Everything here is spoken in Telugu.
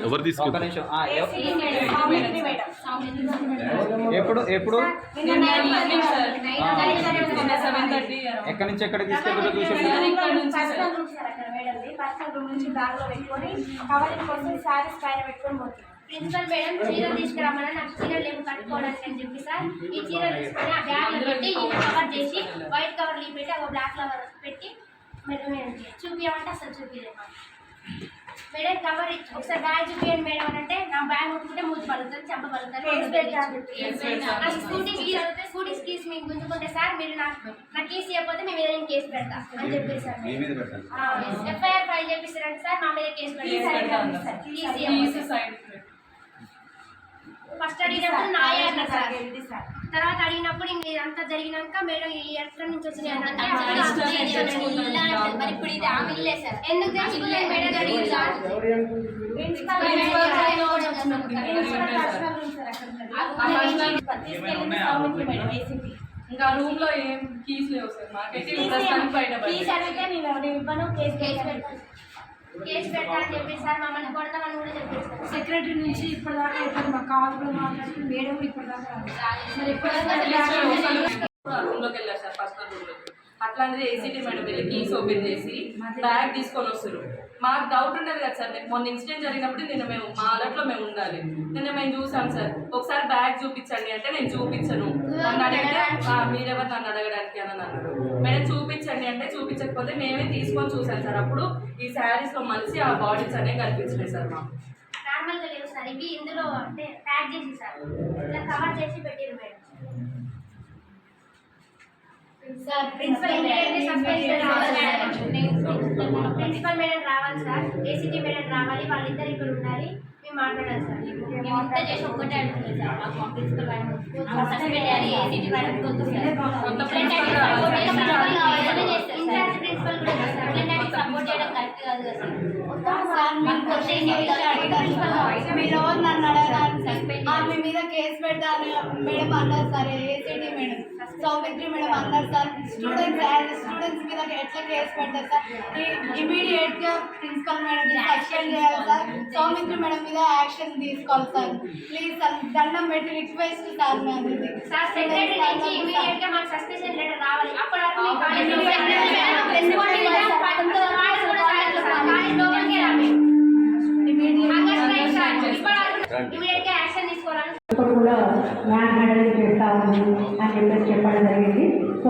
ఎవరు తీసుకుంటారు? ఎప్పుడు ఎప్పుడు ఎక్కడి నుంచి ఎక్కడ తీసుకెళ్తారో చూసి ప్రిన్సిపల్ మేడం చీరలు తీసుకురామని నాకు చీరలు ఏమి కట్టుకోవడానికి అని చెప్పి సార్ ఈ చీరలు తీసుకొని ఆ బ్యాగ్ లో పెట్టి కవర్ చేసి వైట్ కవర్ లీవ్ పెట్టి ఒక బ్లాక్ కవర్ పెట్టి మేడం చూపించమంటే అసలు చూపించలేదు మేడం కవర్ ఒకసారి బ్యాగ్ చూపించండి మేడం అని అంటే నా బ్యాగ్ ముట్టుకుంటే మూతి పలుకుతుంది చెంప పలుకుతుంది నాకు స్కూటీ కీస్ అవుతుంది స్కూటీ కీస్ మీకు గుంజుకుంటే సార్ మీరు నా కీస్ ఇవ్వకపోతే మేము ఏదైనా కేసు పెడతా అని చెప్పేసి సార్ ఎఫ్ఐఆర్ ఫైల్ చేపిస్తారంటే సార్ మా మీద కేసు పెడతారు ఫస్ట్ అడిగినప్పుడు నాయే అన్నారు సార్ తర్వాత అడిగినప్పుడు ఇంక ఇదంతా జరిగినాక మేడం ఎక్కడ నుంచి వచ్చినాయి మరి ఇప్పుడు ఇది ఆమె ఇల్లే సార్ ఎందుకు తెలుసుకోలేదు మేడం అడిగింది సార్ ఇంకా రూమ్ లో ఏం కీస్ లేవు సార్ మాకైతే కేసు పెట్టాలని చెప్పేసి సార్ మమ్మల్ని కొడతామని కూడా చెప్పేసి సెక్రటరీ నుంచి ఇప్పటిదాకా ఇప్పుడు మా కావాలని మాట్లాడుతుంది మేడం ఇప్పటిదాకా రూమ్ లోకి వెళ్ళారు సార్ పర్సనల్ రూమ్ లోకి అట్లాంటిది ఏసీటీ మేడం వెళ్ళి కీస్ ఓపెన్ చేసి బ్యాగ్ తీసుకొని వస్తారు మాకు డౌట్ ఉండదు కదా సార్ మొన్న ఇన్సిడెంట్ జరిగినప్పుడు నిన్న మేము మా అలర్ట్లో మేము ఉండాలి నిన్న మేము చూసాం సార్ ఒకసారి బ్యాగ్ చూపించండి అంటే నేను చూపించను నన్ను అడిగితే మీరెవరు నన్ను అడగడానికి అని అన్నారు మేడం చూపించండి అంటే చూపించకపోతే మేమే తీసుకొని చూసాం సార్ అప్పుడు ఈ శారీస్లో మలిసి ఆ బాడీస్ అనేవి కనిపించినాయి సార్ మాకు నార్మల్గా లేవు సార్ ఇవి ఇందులో అంటే ప్యాక్ చేసి సార్ ఇట్లా కవర్ చేసి పెట్టారు మేడం సార్ ప్రిన్సిపల్ మేడం రావాలి సార్ ఏసీటీ మేడం రావాలి వాళ్ళిద్దరు ఇక్కడ ఉండాలి మేము మాట్లాడాలి సార్ ఇంత చేసి ఒక్కటే అడుగుతుంది సార్ మాకు principal madam ACT madam incharge principal కూడా సార్ సపోర్ట్ చేయడం కరెక్ట్ కాదు మీరు నన్ను అడగడానికి మీ మీద కేసు పెడతాను మేడం అన్నారు sir ACT madam Saumitri madam అన్నారు సార్ స్టూడెంట్స్ మీద ఎట్లా కేసు పెడతారు సార్ ఇమీడియట్ గా ప్రిన్సిపల్ మేడం సస్పెండ్ చేయాలి సార్ సౌమిత్రి మేడం మీద యాక్షన్ తీసుకోవాలి సార్ ప్లీజ్ సార్ దండం పెట్టి రిక్వెస్ట్ సార్ మేము సార్ సెక్రటరీ నుంచి ఇమీడియట్ గా మాకు సస్పెన్షన్ లెటర్ రావాలి అప్పటి వరకు కూడా మ్యాన్ హ్యాండిల్ చేస్తా ఉంది అని చెప్పేసి చెప్పడం జరిగింది. సో